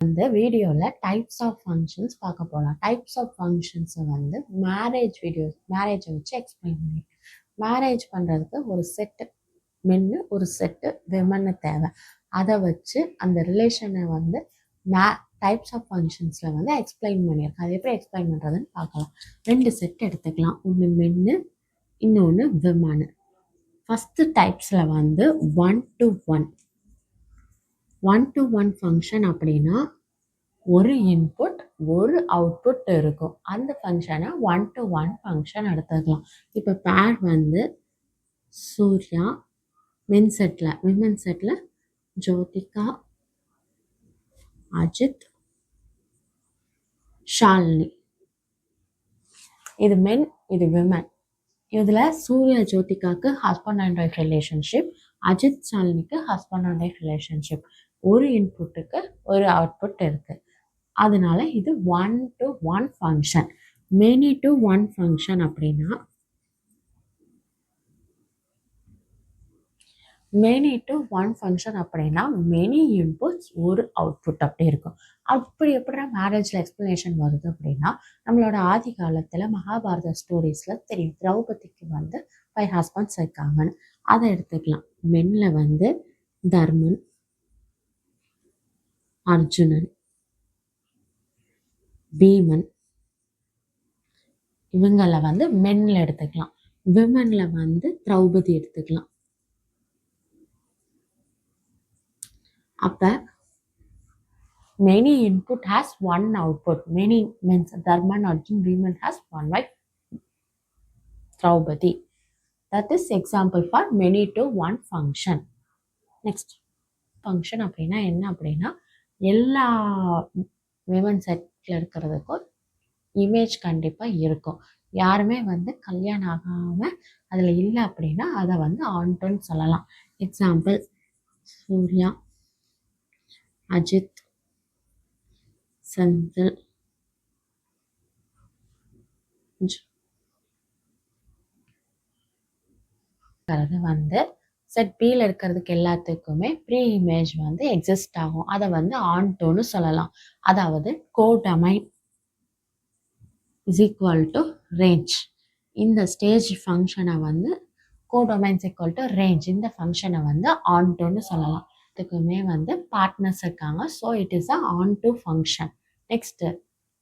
இந்த வீடியோவில் types of functions பார்க்க போகலாம். டைப்ஸ் ஆஃப் ஃபங்க்ஷன்ஸை வந்து மேரேஜை வச்சு எக்ஸ்பிளைன் பண்ணியிருக்கேன். மேரேஜ் பண்ணுறதுக்கு ஒரு செட்டு மென்னு ஒரு செட்டு விமன்னு தேவை. அதை வச்சு அந்த ரிலேஷனை வந்து டைப்ஸ் ஆஃப் ஃபங்க்ஷன்ஸில் வந்து எக்ஸ்பிளைன் பண்ணியிருக்கேன். அது எப்படி எக்ஸ்பிளைன் பண்ணுறதுன்னு பார்க்கலாம். 2 செட் எடுத்துக்கலாம். ஒன்று மென்னு, இன்னொன்று விமன்னு. ஃபஸ்ட்டு டைப்ஸில் வந்து 1 to 1 1-to-1 ஃபங்க்ஷன் அப்படின்னா ஒரு இன்புட் ஒரு அவுட்புட் இருக்கும். அந்த ஃபங்க்ஷனை 1-to-1 ஃபங்க்ஷன் எடுத்துக்கலாம். இப்போ பேர் வந்து சூர்யா, விமன் செட்டில் ஜோதிகா, அஜித், ஷாலினி. இது மென், இது விமன். இதில் சூர்யா ஜோதிகாவுக்கு husband and wife relationship, Ajith ஷாலினிக்கு ஹஸ்பண்ட் அண்ட் ஒய்ஃப் ரிலேஷன்ஷிப். ஒரு இன்புட்டுக்கு ஒரு அவுட்புட் இருக்கு. அதனால இது 1-to-1 function. Many to one function அப்படின்னா மெனி இன்புட்ஸ் ஒரு அவுட்புட் அப்படி இருக்கும். அப்படி எப்படின்னா மேரேஜில் எக்ஸ்பிளனேஷன் வருது அப்படின்னா நம்மளோட ஆதி காலத்தில் மகாபாரத ஸ்டோரிஸில் தெரியும். திரௌபதிக்கு வந்து 5 ஹஸ்பண்ட்ஸ் இருக்காங்கன்னு. அதை எடுத்துக்கலாம். மென்னில் வந்து தர்மன், அர்ஜுனன், பீமன், இவங்களை வந்து மென்னில் எடுத்துக்கலாம். விமனில் வந்து திரௌபதி எடுத்துக்கலாம். அப்போ many input has one output. Many means Dharman, Arjun, Bhiman has one wife, Draupadi. That is example for many to one function. Next function அப்படின்னா என்ன அப்படின்னா எல்லா விமன் செட்டில் இருக்கிறதுக்கும் இமேஜ் கண்டிப்பாக இருக்கும். யாருமே வந்து கல்யாணம் ஆகாமல் அதில் இல்லை அப்படின்னா அதை வந்து ஆன்டோன்னு சொல்லலாம். எக்ஸாம்பிள் சூர்யா, அஜித், செந்தில், வந்து செட் பியில் இருக்கிறதுக்கு எல்லாத்துக்குமே ப்ரீ இமேஜ் வந்து எக்ஸிஸ்ட் ஆகும். அதை வந்து ஆன்டோன்னு சொல்லலாம். அதாவது codomain is equal to range. இந்த ஸ்டேஜ் ஃபங்க்ஷனை வந்து கோடொமைன்ஸ் ஈக்குவல் டு ரேஞ்ச், இந்த ஃபங்க்ஷனை வந்து ஆன்டோன்னு சொல்லலாம். இதுக்குமே வந்து பார்ட்னர்ஸ் இருக்காங்க. So it is a Anto function. Next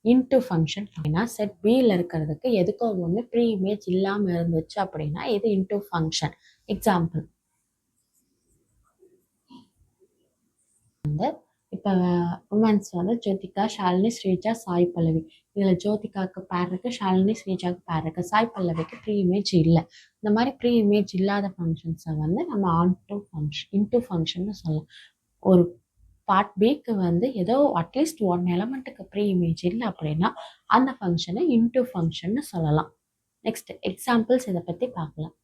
into function அப்படின்னா செட் பியில் இருக்கிறதுக்கு எதுக்கோ ஒன்று ப்ரீ இமேஜ் இல்லாமல் இருந்துச்சு அப்படின்னா இது இன்டூ ஃபங்க்ஷன். எக்ஸாம்பிள் வந்து இப்போ உமன்ஸ் வந்து ஜோதிகா, ஷாலினி, ஸ்ரீஜா, சாய் பல்லவி. இதில் ஜோதிகாவுக்கு பேர் இருக்குது, ஷாலினி ஸ்ரீஜாவுக்கு பேர் இருக்குது, சாய் பல்லவிக்கு ப்ரீ இமேஜ் இல்லை. இந்த மாதிரி ப்ரீ இமேஜ் இல்லாத ஃபங்க்ஷன்ஸை வந்து நம்ம இன்டூ ஃபங்க்ஷன் சொல்லலாம். ஒரு பார்ட் பிக்கு வந்து ஏதோ அட்லீஸ்ட் 1 எலமெண்ட்டுக்கு ப்ரீ இமேஜ் இல்லை அப்படின்னா அந்த ஃபங்க்ஷனை இன்டூ ஃபங்க்ஷன் சொல்லலாம். நெக்ஸ்ட் எக்ஸாம்பிள்ஸ் இதை பற்றி பார்க்கலாம்.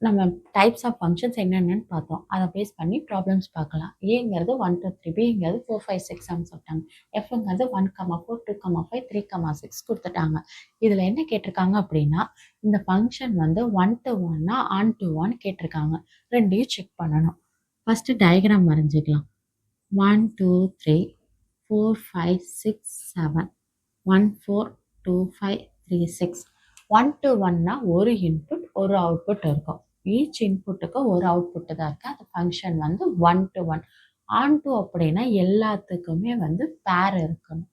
நம்ம டைப்ஸ் ஆஃப் ஃபங்க்ஷன்ஸ் என்னென்னு பார்த்தோம். அதை பேஸ் பண்ணி ப்ராப்ளம்ஸ் பார்க்கலாம். ஏங்கிறது 1 to 3, பிங்கிறது 4, 5, 6 சொல்லிட்டாங்க. எஃப்ங்கிறது 1,4, 2,5, 3,6 கொடுத்துட்டாங்க. இதில் என்ன கேட்டிருக்காங்க அப்படின்னா இந்த ஃபங்க்ஷன் வந்து 1-to-1 on-to-1 கேட்டிருக்காங்க. ரெண்டையும் செக் பண்ணணும். First diagram வரைஞ்சிக்கலாம். 1 2 3 4 5 6 7 1 4 2 5 3 6. 1-to-1 ஒரு இன்புட் ஒரு அவுட்புட் இருக்கும். ஈச் இன்புட்டுக்கு ஒரு அவுட்புட்டு தான் இருக்குது. அந்த ஃபங்க்ஷன் வந்து 1-to-1. ஆன்-டு அப்படின்னா எல்லாத்துக்குமே வந்து பேர் இருக்கணும்.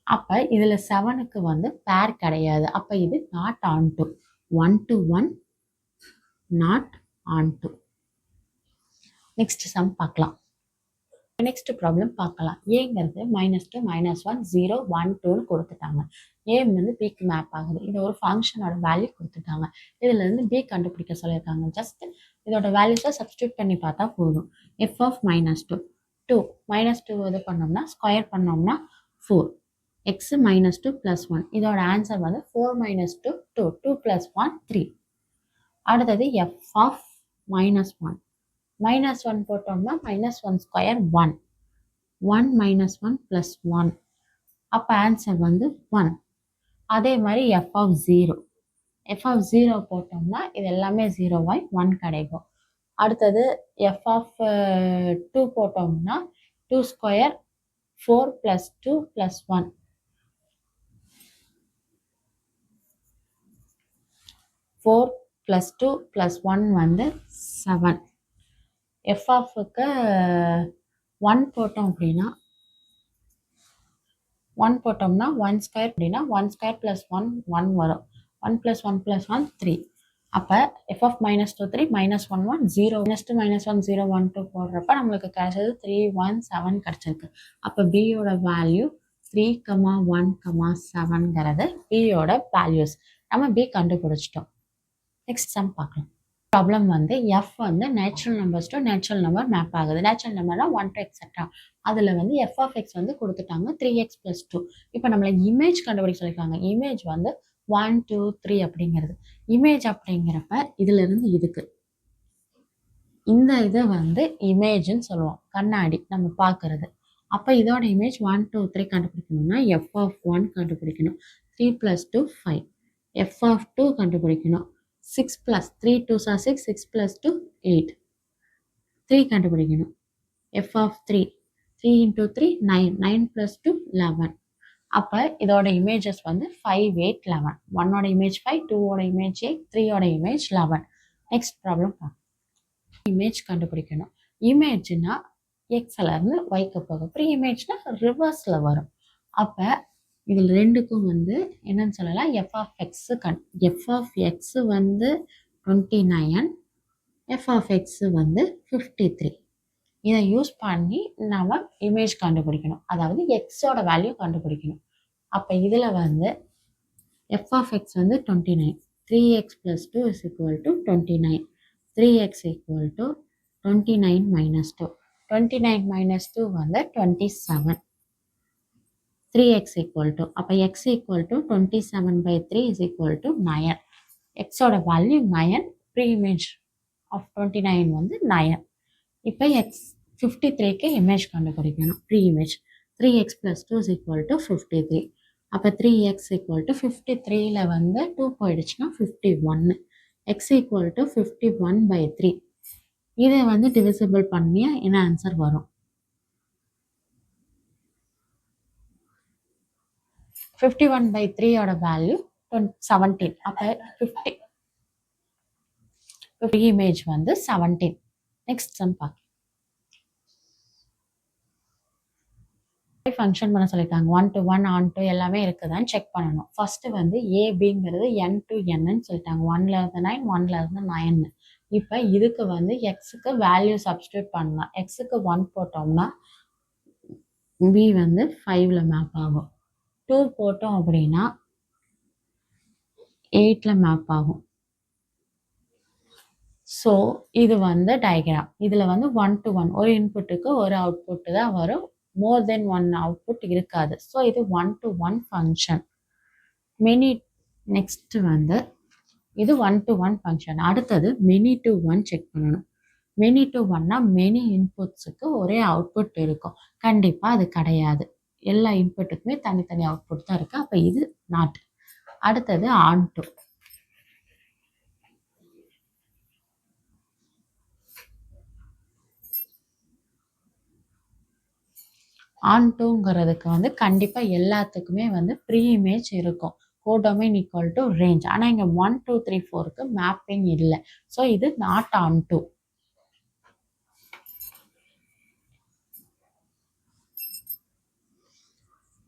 அப்போ இதில் 7க்கு வந்து பேர் கிடையாது. அப்போ இது not on-to. 1-to-1 not on-to. Next sum பார்க்கலாம். நெக்ஸ்ட் ப்ராப்ளம் பார்க்கலாம். ஏங்கிறது -2 -1 0 1 2ன்னு கொடுத்துட்டாங்க. ஏ வந்து பிக்கு மேப் ஆகுது. இது ஒரு ஃபங்க்ஷனோட வேல்யூ கொடுத்துட்டாங்க. இதுல இருந்து பி கண்டுபிடிக்க சொல்லியிருக்காங்க. ஜஸ்ட் இதோட வேல்யூஸை சப்ஸ்டியூட் பண்ணி பார்த்தா போதும். f of -2 2 -2 இது பண்ணோம்னா ஸ்கொயர் பண்ணோம்னா 4 x -2 + 1. இதோட ஆன்சர் வந்து 4 - 2 2 2 + 1 3. அடுத்தது f of -1 -1 போட்டோம்னா -1 ஸ்கொயர் 1 1 -1 + 1. அப்போ ஆன்சர் வந்து 1. அதே மாதிரி f of 0 போட்டோம்னா இது எல்லாமே 0 1 கிடைக்கும். அடுத்தது எஃப் ஆஃப் 2 போட்டோம்னா 2 ஸ்கொயர் 4 + 2 + 1 4 + 2 + 1 வந்து 7. எஃப் ஆஃப்க்கு 1 போட்டோம் அப்படின்னா 1 போட்டோம்னா 1 ஸ்கொயர் அப்படின்னா 1 ஸ்கொயர் + 1 1 வரும். 1 + 1 + 1 3. அப்போ எஃப் ஆஃப் -2 3 -1 1 0 -2 -1 0 1 2 போடுறப்ப நம்மளுக்கு கிடைச்சது 3 1 7 கிடைச்சிருக்கு. அப்போ பியோட வேல்யூ 3, 1, 7ங்கிறது பியோட வேல்யூஸ். நம்ம பி கண்டுபிடிச்சிட்டோம். நெக்ஸ்ட் சம் பார்க்கலாம். ப்ராப்ளம் வந்து எஃப் வந்து natural numbers to natural number map ஆகுது. நேச்சுரல் நம்பர்னா 1 to எக்ஸெட்ரா. அதில் வந்து எஃப் ஆஃப் எக்ஸ் வந்து கொடுத்துட்டாங்க 3x + 2. இப்போ நம்மளை இமேஜ் கண்டுபிடிக்க சொல்லியிருக்காங்க. இமேஜ் வந்து 1 2 3 அப்படிங்கிறது. இமேஜ் அப்படிங்கிறப்ப இதுல இருந்து இதுக்கு இந்த இதை வந்து இமேஜ்னு சொல்லுவோம். கண்ணாடி நம்ம பார்க்கறது. அப்போ இதோட இமேஜ் 1 2 3 கண்டுபிடிக்கணும்னா எஃப் ஆஃப் 1 கண்டுபிடிக்கணும். 3 + 2 5. எஃப் ஆஃப் 2 கண்டுபிடிக்கணும். 6 + 3 2s are 6 6 + 2 8. 3 கண்டுபிடிக்கணும். F of 3 3 × 3 9 9 + 2 11. அப்போ இதோட இமேஜஸ் வந்து 5 8 11. 1ஓட இமேஜ் 5, 2ஓட இமேஜ் 8, 3ஓட இமேஜ் 11. நெக்ஸ்ட் ப்ராப்ளம் இமேஜ் கண்டுபிடிக்கணும். இமேஜ்னா எக்ஸ்ல இருந்து ஒய்க்கு போகும். ப்ரீ இமேஜ்னா ரிவர்ஸ்ல வரும். அப்போ இதில் ரெண்டுக்கும் வந்து என்னன்னு சொல்லலாம், எஃப் ஆஃப் எக்ஸ் வந்து 29, எஃப் ஆஃப் எக்ஸ் வந்து 53. இதை யூஸ் பண்ணி நம்ம இமேஜ் கண்டுபிடிக்கணும். அதாவது எக்ஸோட வேல்யூ கண்டுபிடிக்கணும். அப்போ இதில் வந்து எஃப் ஆஃப் எக்ஸ் வந்து 29. 3x + 2 = 29. 3x = 29 - 2. 29 - 2 வந்து 27. 3x = அப்போ x = 27/3 = 9. எக்ஸோட வேல்யூ 9. ப்ரீ இமேஜ் ஆஃப் 29 வந்து 9. இப்போ 53க்கு இமேஜ் கண்டுபிடிக்கணும். Pre image 3x + 2 = 53. அப்போ 3x = 53ல் வந்து 2 போயிடுச்சுன்னா 51. x = 51/3. இதை வந்து டிவிசிபிள் பண்ணி என்ன ஆன்சர் வரும்? 51/3ஓட வேல்யூ 17. அப்போ 50 இமேஜ் வந்து 17. நெக்ஸ்ட் சம் பார்க்கலாம். ஃபங்க்ஷன் பண்ண சொல்லிட்டாங்க. 1 to 1 on to எல்லாமே இருக்குதான்னு செக் பண்ணணும். ஃபர்ஸ்ட் வந்து ஏபிங்கிறது n to nன்னு சொல்லிட்டாங்க. 1ல இருந்து 9, 1ல இருந்து 9. இப்போ இதுக்கு வந்து எக்ஸுக்கு வேல்யூ சப்ஸ்டியூட் பண்ணலாம். எக்ஸுக்கு 1 போட்டோம்னா பி வந்து 5ல மேப் ஆகும். 2 போட்டோம் அப்படின்னா 8ல மேப் ஆகும். ஸோ இது வந்து டயக்ராம். இதில் வந்து 1 to 1 ஒரு இன்புட்டுக்கு ஒரு அவுட்புட்டு தான் வரும். மோர் தென் 1 அவுட்புட் இருக்காது. ஸோ இது 1 to 1 ஃபங்க்ஷன். நெக்ஸ்ட் வந்து இது 1 to 1 ஃபங்க்ஷன். அடுத்தது மெனி to 1 செக் பண்ணணும். மெனி to 1னா மெனி இன்புட்ஸுக்கு ஒரே அவுட்புட் இருக்கும். கண்டிப்பாக அது கிடையாது. எல்லா இன்புட்டுக்குமே தனித்தனி அவுட்புட் தான் இருக்குது. அப்போ இது நாட். அடுத்தது ஆன் டு. ஆன்டூங்கிறதுக்கு வந்து கண்டிப்பாக எல்லாத்துக்குமே வந்து ப்ரீ இமேஜ் இருக்கும். Codomain = range. ஆனால் இங்கே 1 2 3 4க்கு மேப்பிங் இல்லை. ஸோ இது நாட் ஆன்டூ.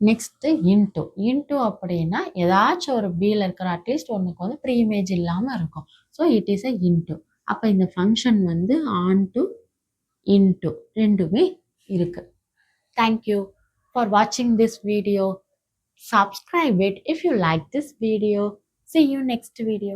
நெக்ஸ்ட்டு இன்டூ அப்படின்னா ஏதாச்சும் ஒரு பியில் இருக்கிற அட்லீஸ்ட் ஒன்றுக்கு வந்து ப்ரீ இமேஜ் இல்லாமல் இருக்கும். So it is a into. அப்போ இந்த ஃபங்க்ஷன் வந்து ஆன்டூ இன்டூ ரெண்டுமே இருக்குது. Thank you for watching this video. Subscribe it if you like this video. See you next video.